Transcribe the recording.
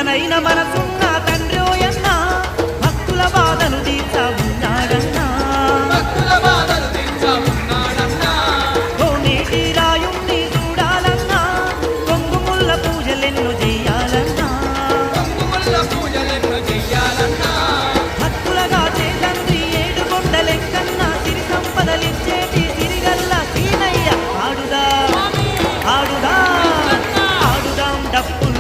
చల్లనైన మనసున్న తండ్రోయన్న భక్తుల బాధను తీర్చా ఉన్నాడన్నా కోనేటి రాయుణ్ణి చూడాలన్నా కొంగుముల్ల పూజలెన్నో చెయ్యాలన్నా భక్తులగా చేతంది ఏడు కొండలెక్కన్నా సిరి సంపదలిచ్చేటి సిరిగల్ల సీనయ్య ఆడుదాం ఆడుదాం ఆడుదాం డప్పు